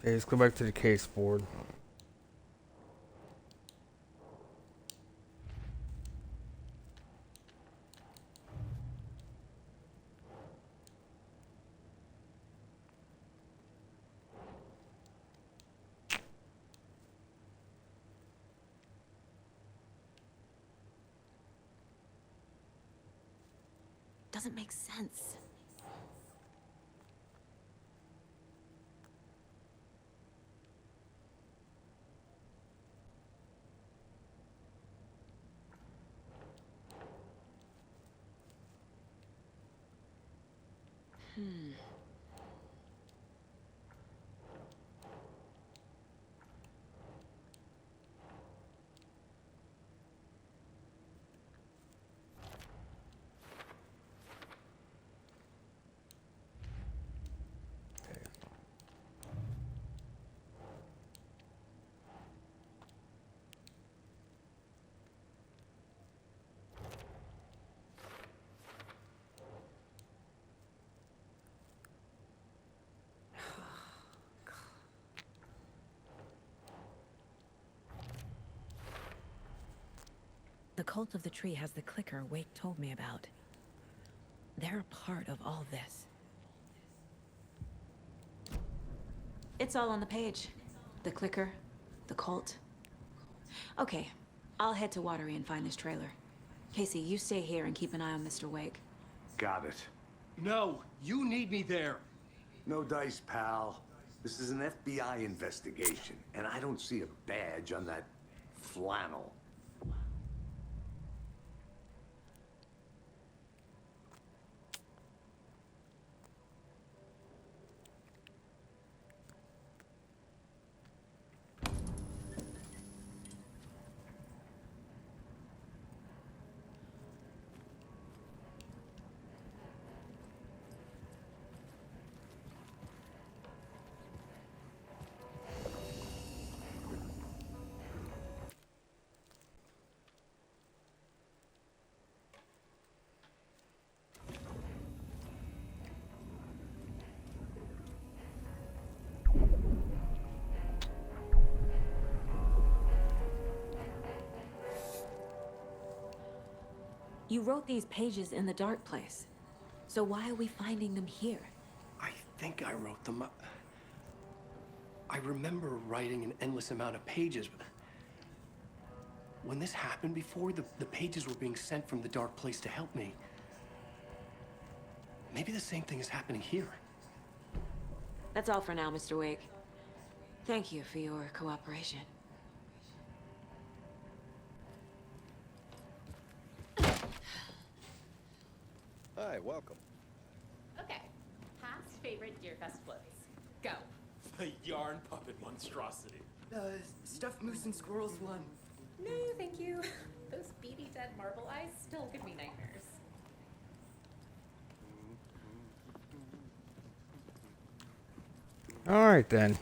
Okay, let's go back to the case board. Doesn't make sense. Hmm. The cult of the tree has the clicker Wake told me about. They're a part of all this. It's all on the page. The clicker, the cult. Okay, I'll head to Watery and find this trailer. Casey, you stay here and keep an eye on Mr. Wake. Got it. No, you need me there. No dice, pal. This is an FBI investigation, and I don't see a badge on that flannel. You wrote these pages in the dark place. So why are we finding them here? I think I wrote them up. I remember writing an endless amount of pages. But when this happened before, the pages were being sent from the dark place to help me. Maybe the same thing is happening here. That's all for now, Mr. Wake. Thank you for your cooperation. Hi, welcome. Okay, past favorite Deerfest floats. Go. The yarn puppet monstrosity. Stuffed moose and squirrels one. No, thank you. Those beady dead marble eyes still give me nightmares. All right then.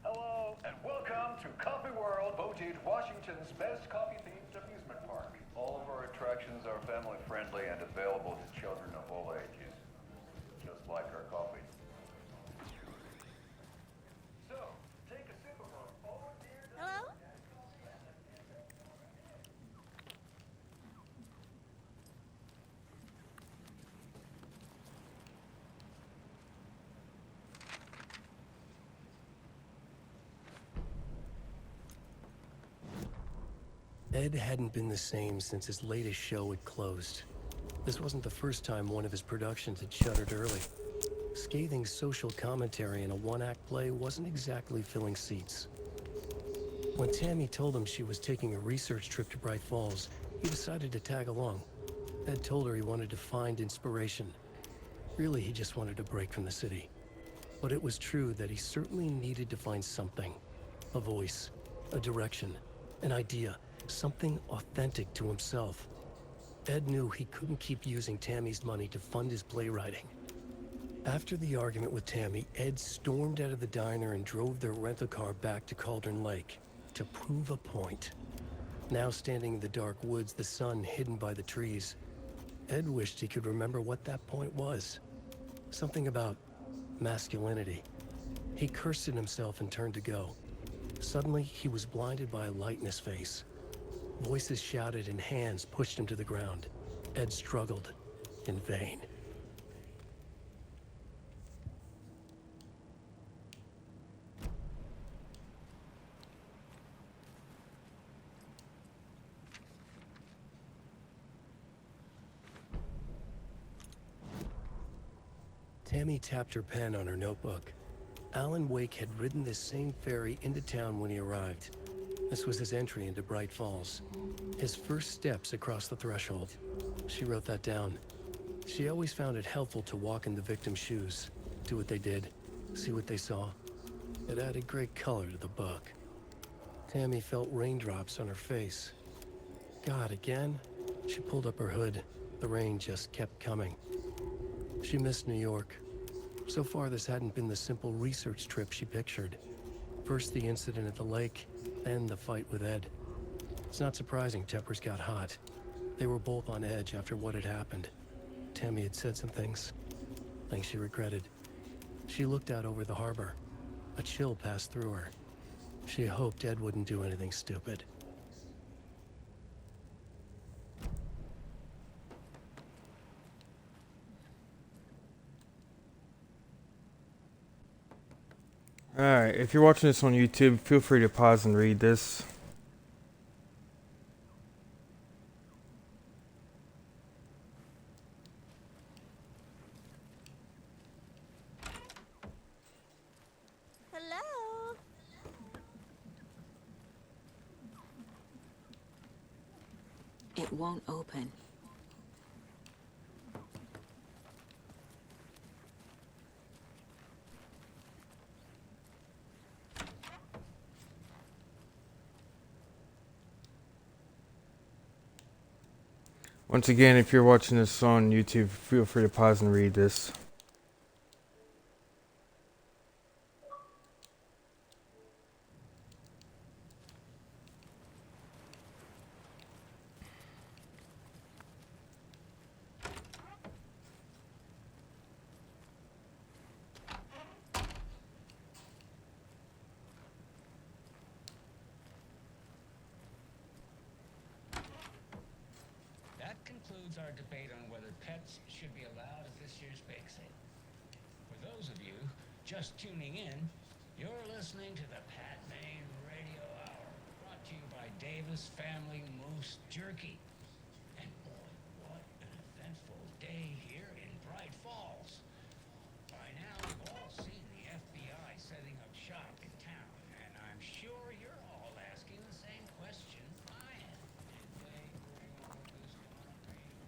Hello, and welcome to Coffee World, voted Washington's best coffee-themed amusement park. All of our attractions are family-friendly and available to children of all ages, just like our coffee. So, take a sip of our all-dear... Hello? Ed hadn't been the same since his latest show had closed. This wasn't the first time one of his productions had shuttered early. Scathing social commentary in a one-act play wasn't exactly filling seats. When Tammy told him she was taking a research trip to Bright Falls, he decided to tag along. Ed told her he wanted to find inspiration. Really, he just wanted a break from the city. But it was true that he certainly needed to find something. A voice, a direction, an idea, something authentic to himself. Ed knew he couldn't keep using Tammy's money to fund his playwriting. After the argument with Tammy, Ed stormed out of the diner and drove their rental car back to Cauldron Lake to prove a point. Now standing in the dark woods, the sun hidden by the trees, Ed wished he could remember what that point was. Something about masculinity, He cursed at himself and turned to go. Suddenly, he was blinded by a light in his face. Voices shouted and hands pushed him to the ground. Ed struggled, in vain. Tammy tapped her pen on her notebook. Alan Wake had ridden this same ferry into town when he arrived. This was his entry into Bright Falls. His first steps across the threshold. She wrote that down. She always found it helpful to walk in the victim's shoes, do what they did, see what they saw. It added great color to the book. Tammy felt raindrops on her face. God, again? She pulled up her hood. The rain just kept coming. She missed New York. So far, this hadn't been the simple research trip she pictured. First the incident at the lake, then the fight with Ed. It's not surprising tempers got hot. They were both on edge after what had happened. Tammy had said some things she regretted. She looked out over the harbor. A chill passed through her. She hoped Ed wouldn't do anything stupid. Alright, if you're watching this on YouTube, feel free to pause and read this. Hello? It won't open. Once again, if you're watching this on YouTube, feel free to pause and read this. That concludes our debate on whether pets should be allowed at this year's bake sale. For those of you just tuning in, you're listening to the Pat Maine Radio Hour, brought to you by Davis Family Moose Jerky. And boy, what an eventful day here in Bright Falls. By now, you've all seen the FBI setting up shop in town, and I'm sure you're all asking the same question I am. Did they bring all this concrete?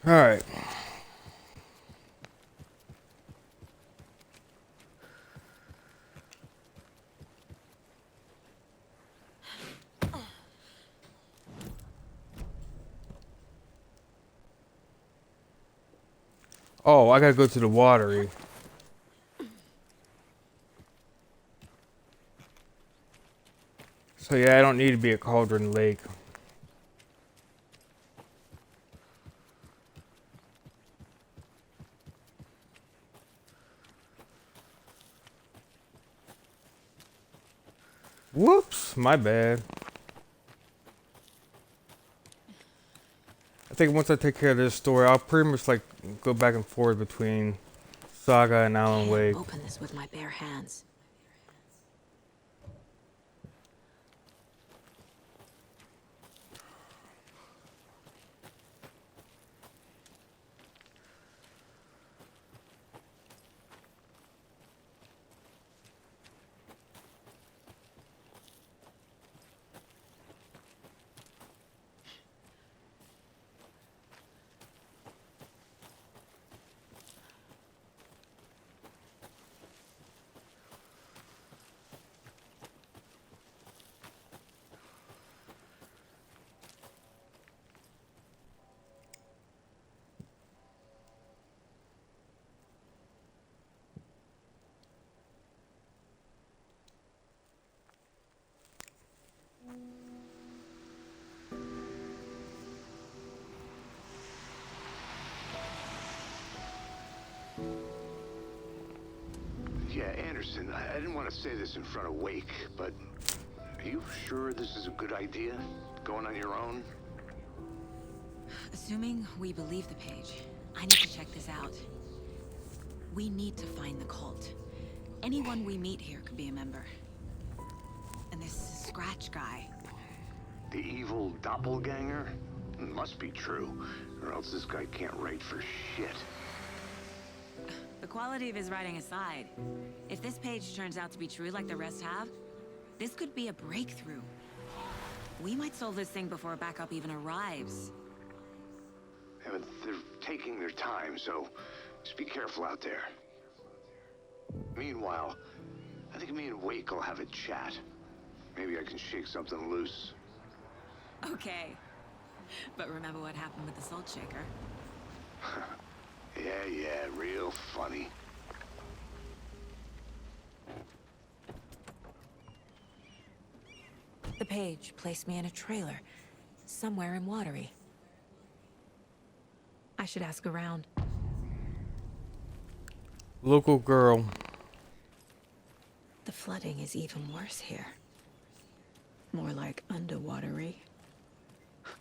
All right. Oh, I gotta go to the watery. So yeah, I don't need to be at Cauldron Lake. Whoops, my bad. I think once I take care of this story, I'll pretty much like go back and forth between Saga and Alan Can't Wake. open this with my bare hands. Yeah, Anderson, I didn't want to say this in front of Wake, but are you sure this is a good idea? Going on your own? Assuming we believe the page, I need to check this out. We need to find the cult. Anyone we meet here could be a member. And this Scratch guy. The evil doppelganger? It must be true, or else this guy can't write for shit. The quality of his writing aside, if this page turns out to be true like the rest have, this could be a breakthrough. We might solve this thing before a backup even arrives. Yeah, but they're taking their time, so just be careful out there. Meanwhile, I think me and Wake will have a chat. Maybe I can shake something loose. Okay. But remember what happened with the salt shaker? Yeah, real funny. The page placed me in a trailer, somewhere in Watery. I should ask around. Local girl. The flooding is even worse here. More like underwatery.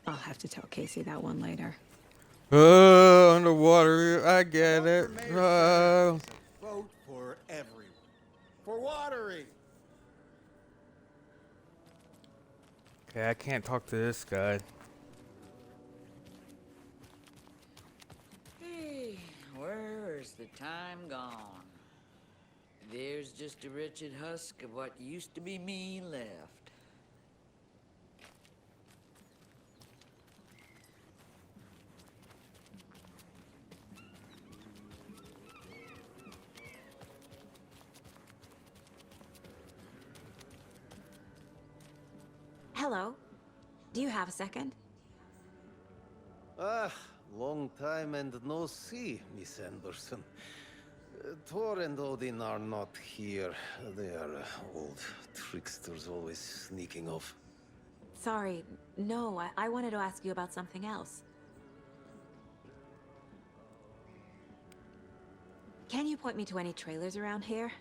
I'll have to tell Casey that one later. Underwater. I get it. Vote for everyone. For Watery. Okay, I can't talk to this guy. Hey, where's the time gone? There's just a wretched husk of what used to be me left. Hello. Do you have a second? Ah, long time and no see, Miss Anderson. Thor and Odin are not here. They are old tricksters always sneaking off. Sorry. No, I wanted to ask you about something else. Can you point me to any trailers around here?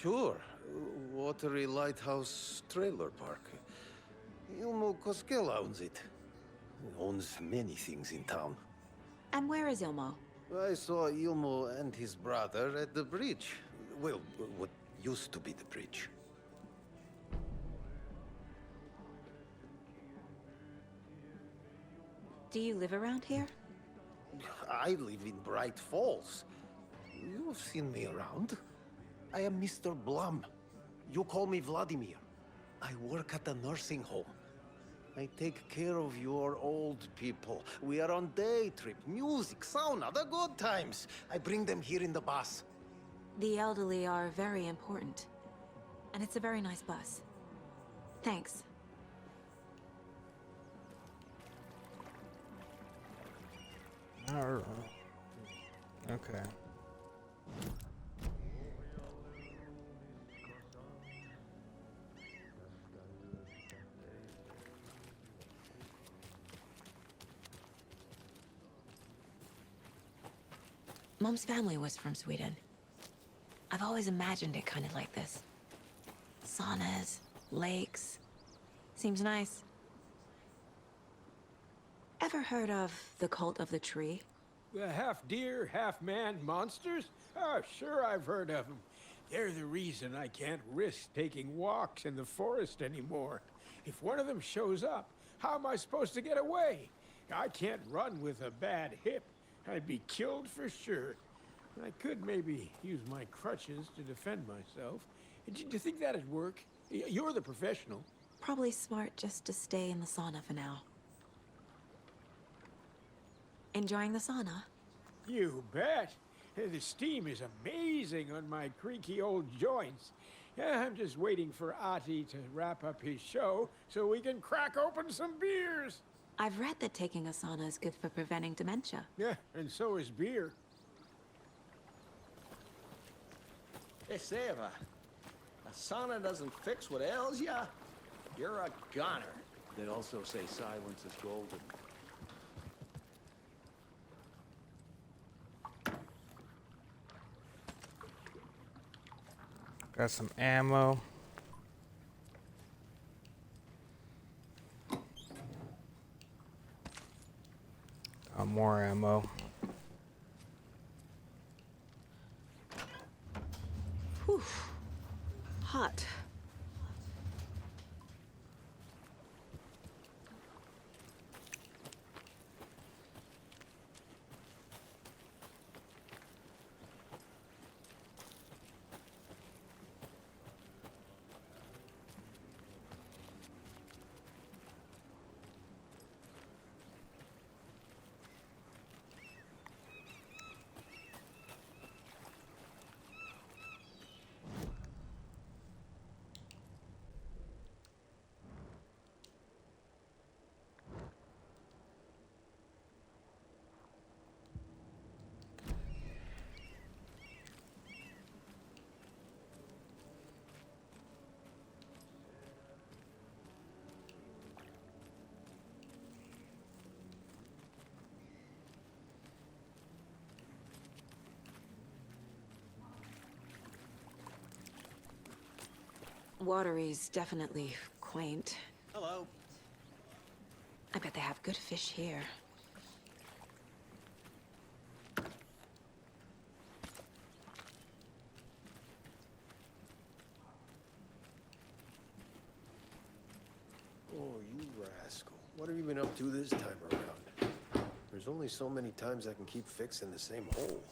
Sure. Watery Lighthouse Trailer Park. Ilmo Koskela owns it. He owns many things in town. And where is Ilmo? I saw Ilmo and his brother at the bridge. Well, what used to be the bridge. Do you live around here? I live in Bright Falls. You've seen me around. I am Mr. Blum. You call me Vladimir. I work at a nursing home. I take care of your old people. We are on day trip, music, sauna, the good times. I bring them here in the bus. The elderly are very important. And it's a very nice bus. Thanks. Alright. Okay. Mom's family was from Sweden. I've always imagined it kind of like this. Saunas, lakes. Seems nice. Ever heard of the Cult of the Tree? The half-deer, half-man monsters? Oh, sure I've heard of them. They're the reason I can't risk taking walks in the forest anymore. If one of them shows up, how am I supposed to get away? I can't run with a bad hip. I'd be killed for sure. I could maybe use my crutches to defend myself. Do you think that'd work? You're the professional. Probably smart just to stay in the sauna for now. Enjoying the sauna? You bet. The steam is amazing on my creaky old joints. I'm just waiting for Ati to wrap up his show so we can crack open some beers. I've read that taking a sauna is good for preventing dementia. Yeah, and so is beer. They say if a sauna doesn't fix what ails ya, you're a goner. They also say silence is golden. Got some ammo. Got more ammo. Whew. Hot. Watery's definitely quaint. Hello. I bet they have good fish here. Oh, you rascal. What have you been up to this time around? There's only so many times I can keep fixing the same hole.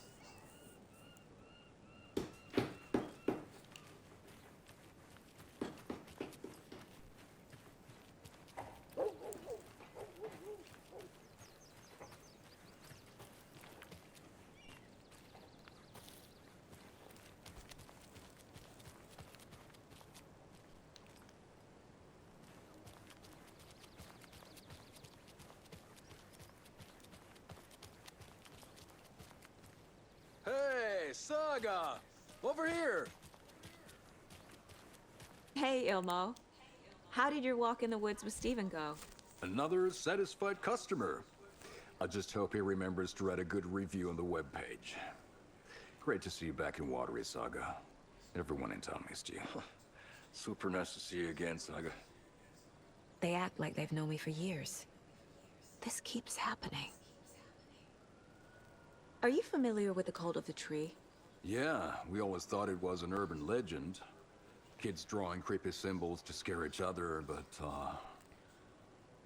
Hey, Saga! Over here! Hey, Ilmo. How did your walk in the woods with Steven go? Another satisfied customer. I just hope he remembers to write a good review on the webpage. Great to see you back in Watery, Saga. Everyone in town missed you. Super nice to see you again, Saga. They act like they've known me for years. This keeps happening. Are you familiar with the Cult of the Tree? Yeah, we always thought it was an urban legend. Kids drawing creepy symbols to scare each other, but,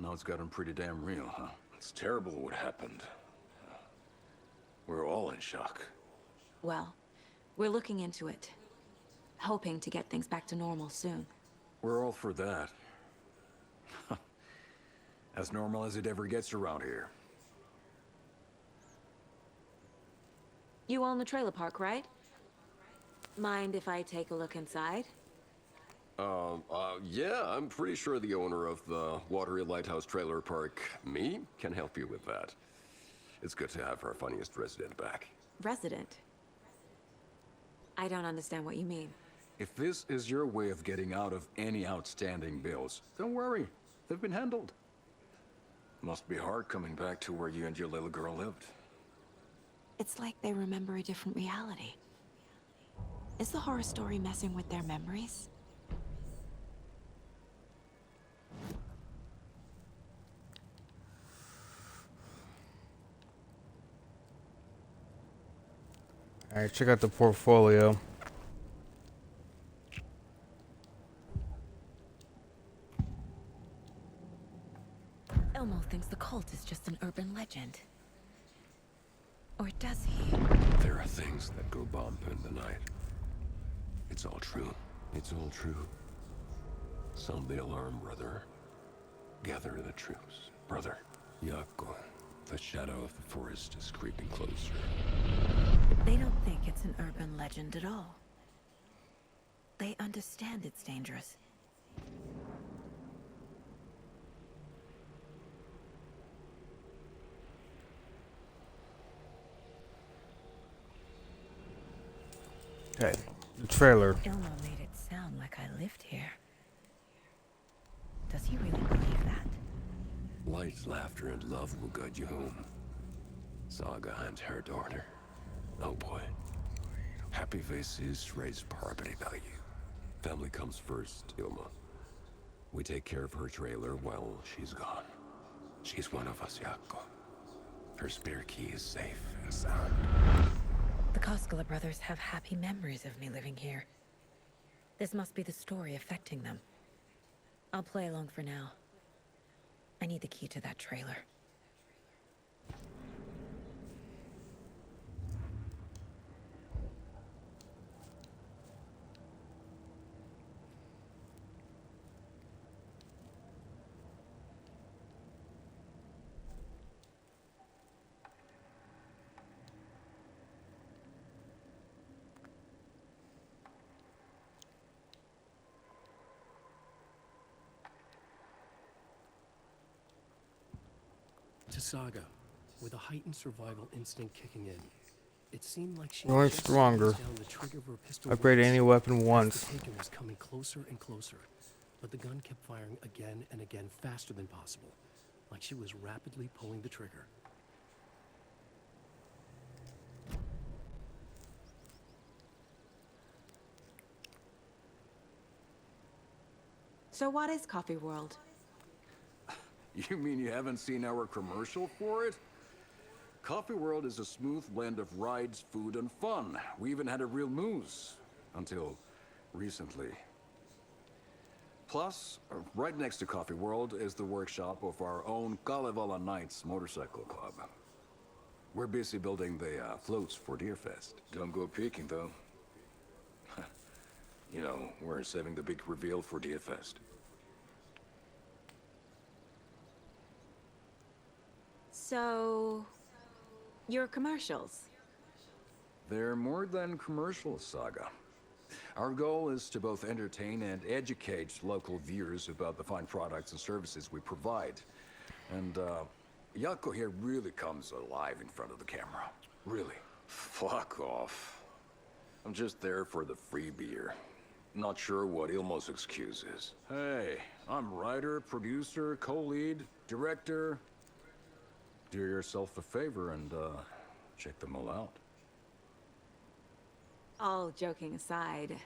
now it's gotten pretty damn real, huh? It's terrible what happened. We're all in shock. Well, we're looking into it. Hoping to get things back to normal soon. We're all for that. As normal as it ever gets around here. You own the trailer park, right? Mind if I take a look inside? Yeah, I'm pretty sure the owner of the Watery Lighthouse Trailer Park, me, can help you with that. It's good to have our funniest resident back. Resident? I don't understand what you mean. If this is your way of getting out of any outstanding bills, don't worry. They've been handled. Must be hard coming back to where you and your little girl lived. It's like they remember a different reality. Is the horror story messing with their memories? Alright, check out the portfolio. Elmo thinks the cult is just an urban legend. Or does he? There are things that go bump in the night. It's all true. It's all true. Sound the alarm, brother. Gather the troops, brother. Yako, the shadow of the forest is creeping closer. They don't think it's an urban legend at all. They understand it's dangerous. Okay, the trailer. Ilmo made it sound like I lived here. Does he really believe that? Light, laughter, and love will guide you home. Saga and her daughter. Oh boy. Happy faces raise property value. Family comes first, Ilma. We take care of her trailer while she's gone. She's one of us, Yako. Her spare key is safe and sound. The Koskela brothers have happy memories of me living here. This must be the story affecting them. I'll play along for now. I need the key to that trailer. To Saga, with a heightened survival instinct kicking in, it seemed like she Growing just stronger. squeezed down the trigger of her pistol Upgrade once any weapon as once. The Taken was coming closer and closer, but the gun kept firing again and again faster than possible, like she was rapidly pulling the trigger. So what is Coffee World? You mean you haven't seen our commercial for it? Coffee World is a smooth blend of rides, food, and fun. We even had a real moose. Until recently. Plus, right next to Coffee World is the workshop of our own Kalevala Knights Motorcycle Club. We're busy building the floats for Deerfest. Don't go peeking, though. You know, we're saving the big reveal for Deerfest. So... your commercials? They're more than commercials, Saga. Our goal is to both entertain and educate local viewers about the fine products and services we provide. And, Yako here really comes alive in front of the camera. Really. Fuck off. I'm just there for the free beer. Not sure what Ilmo's excuse is. Hey, I'm writer, producer, co-lead, director. Do yourself a favor and, check them all out. All joking aside,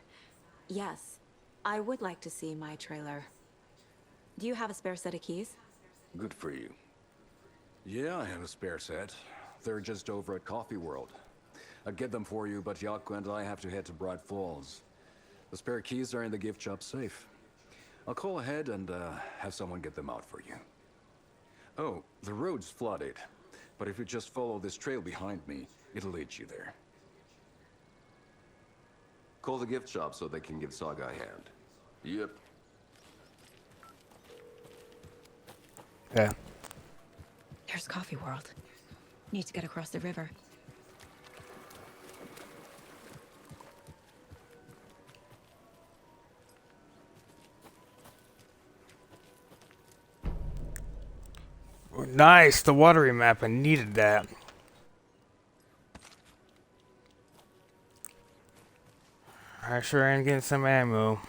yes, I would like to see my trailer. Do you have a spare set of keys? Good for you. Yeah, I have a spare set. They're just over at Coffee World. I'd get them for you, but Yako and I have to head to Bright Falls. The spare keys are in the gift shop safe. I'll call ahead and have someone get them out for you. Oh, the road's flooded, but if you just follow this trail behind me, it'll lead you there. Call the gift shop so they can give Saga a hand. Yep. Okay. There's Coffee World. Need to get across the river. Nice, the watery map. I needed that. I sure am getting some ammo.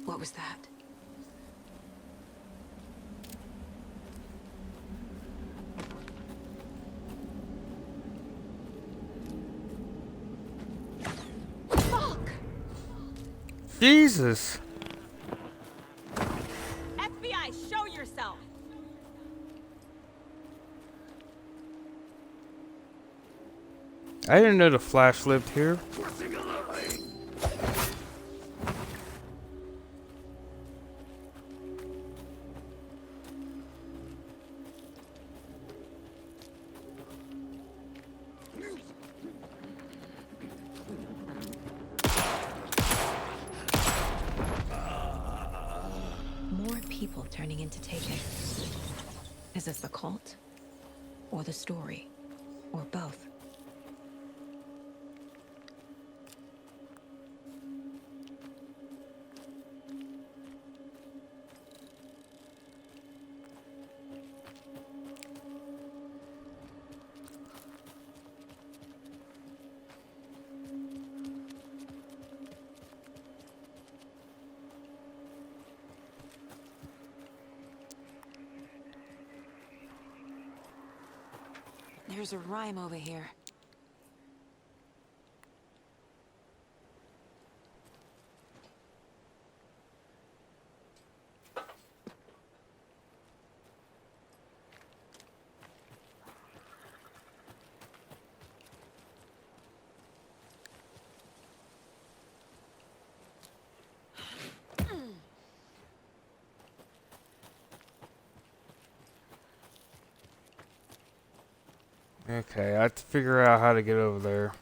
What was that? Jesus! FBI, show yourself! I didn't know the Flash lived here. More people turning into Taken. Is this the cult? Or the story? Or both? There's a rhyme over here. Okay, I have to figure out how to get over there.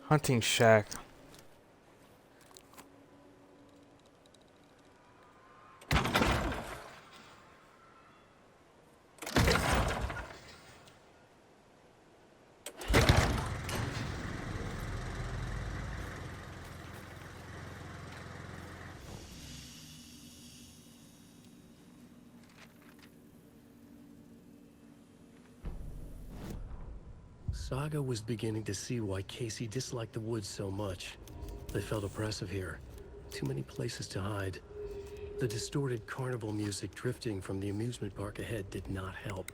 Hunting shack. Saga was beginning to see why Casey disliked the woods so much. They felt oppressive here. Too many places to hide. The distorted carnival music drifting from the amusement park ahead did not help.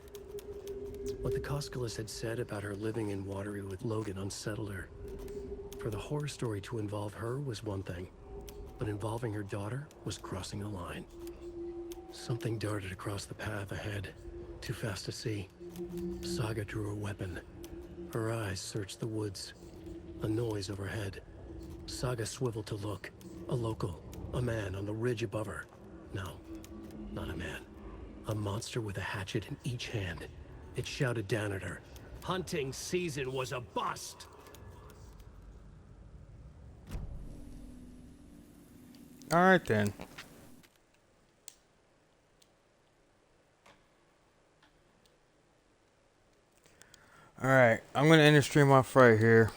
What the Koskalas had said about her living in Watery with Logan unsettled her. For the horror story to involve her was one thing, but involving her daughter was crossing a line. Something darted across the path ahead. Too fast to see. Saga drew her weapon. Her eyes searched the woods. A noise overhead. Saga swiveled to look. A local. A man on the ridge above her. No, not a man. A monster with a hatchet in each hand. It shouted down at her. Hunting season was a bust! Alright then. Alright, I'm gonna end the stream off right here.